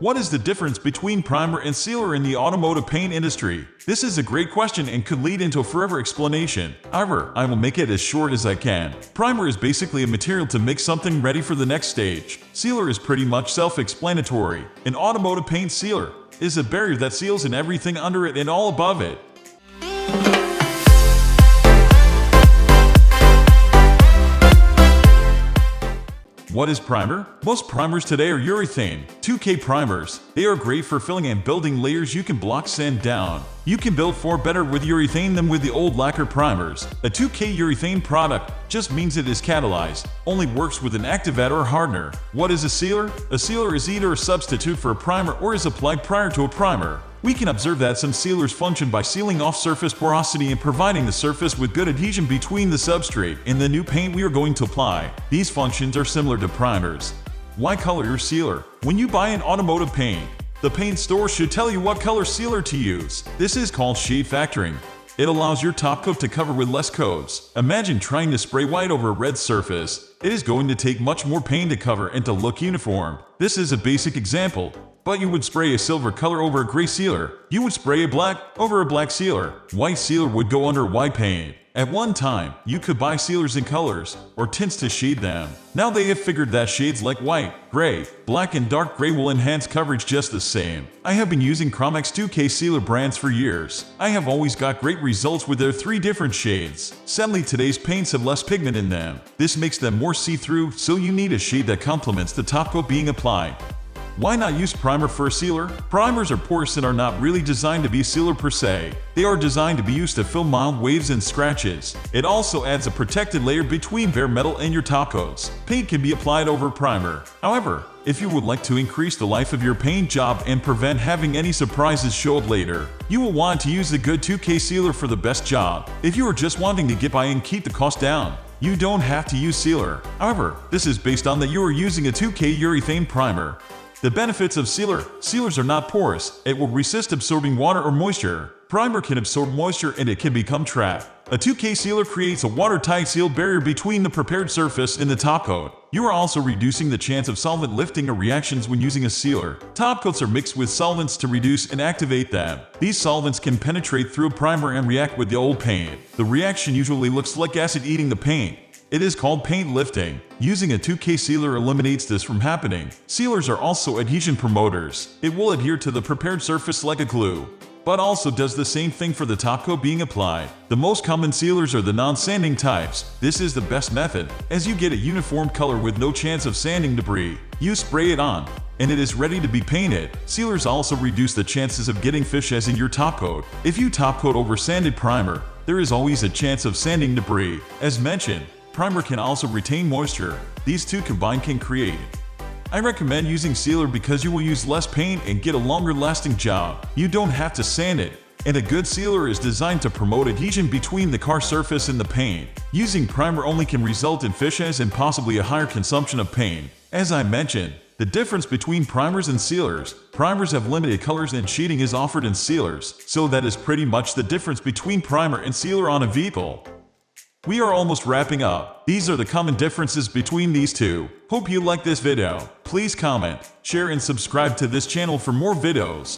What is the difference between primer and sealer in the automotive paint industry? This is a great question and could lead into a forever explanation. However, I will make it as short as I can. Primer is basically a material to make something ready for the next stage. Sealer is pretty much self-explanatory. An automotive paint sealer is a barrier that seals in everything under it and all above it. What is primer? Most primers today are urethane, 2K primers. They are great for filling and building layers you can block sand down. You can build far better with urethane than with the old lacquer primers. A 2K urethane product just means it is catalyzed, only works with an activator or hardener. What is a sealer? A sealer is either a substitute for a primer or is applied prior to a primer. We can observe that some sealers function by sealing off surface porosity and providing the surface with good adhesion between the substrate and the new paint we are going to apply. These functions are similar to primers. Why color your sealer? When you buy an automotive paint, the paint store should tell you what color sealer to use. This is called shade factoring. It allows your top coat to cover with less coats. Imagine trying to spray white over a red surface. It is going to take much more paint to cover and to look uniform. This is a basic example. But you would spray a silver color over a gray sealer. You would spray a black over a black sealer. White sealer would go under white paint. At one time, you could buy sealers in colors or tints to shade them. Now they have figured that shades like white, gray, black and dark gray will enhance coverage just the same. I have been using Chromex 2K sealer brands for years. I have always got great results with their 3 different shades. Sadly, today's paints have less pigment in them. This makes them more see-through, so you need a shade that complements the top coat being applied. Why not use primer for a sealer? Primers are porous and are not really designed to be a sealer per se. They are designed to be used to fill mild waves and scratches. It also adds a protected layer between bare metal and your top coats. Paint can be applied over primer. However, if you would like to increase the life of your paint job and prevent having any surprises show up later, you will want to use the good 2K sealer for the best job. If you are just wanting to get by and keep the cost down, you don't have to use sealer. However, this is based on that you are using a 2K urethane primer. The benefits of sealer. Sealers are not porous. It will resist absorbing water or moisture. Primer can absorb moisture and it can become trapped. A 2K sealer creates a watertight sealed barrier between the prepared surface and the top coat. You are also reducing the chance of solvent lifting or reactions when using a sealer. Top coats are mixed with solvents to reduce and activate them. These solvents can penetrate through a primer and react with the old paint. The reaction usually looks like acid eating the paint. It is called paint lifting. Using a 2K sealer eliminates this from happening. Sealers are also adhesion promoters. It will adhere to the prepared surface like a glue, but also does the same thing for the top coat being applied. The most common sealers are the non-sanding types. This is the best method, as you get a uniform color with no chance of sanding debris. You spray it on, and it is ready to be painted. Sealers also reduce the chances of getting fishes in your top coat. If you top coat over sanded primer, there is always a chance of sanding debris. As mentioned, primer can also retain moisture. These two combined can create. I recommend using sealer because you will use less paint and get a longer lasting job. You don't have to sand it. And a good sealer is designed to promote adhesion between the car surface and the paint. Using primer only can result in fishes and possibly a higher consumption of paint. As I mentioned, the difference between primers and sealers. Primers have limited colors and shading is offered in sealers. So that is pretty much the difference between primer and sealer on a vehicle. We are almost wrapping up. These are the common differences between these two. Hope you like this video. Please comment, share and subscribe to this channel for more videos.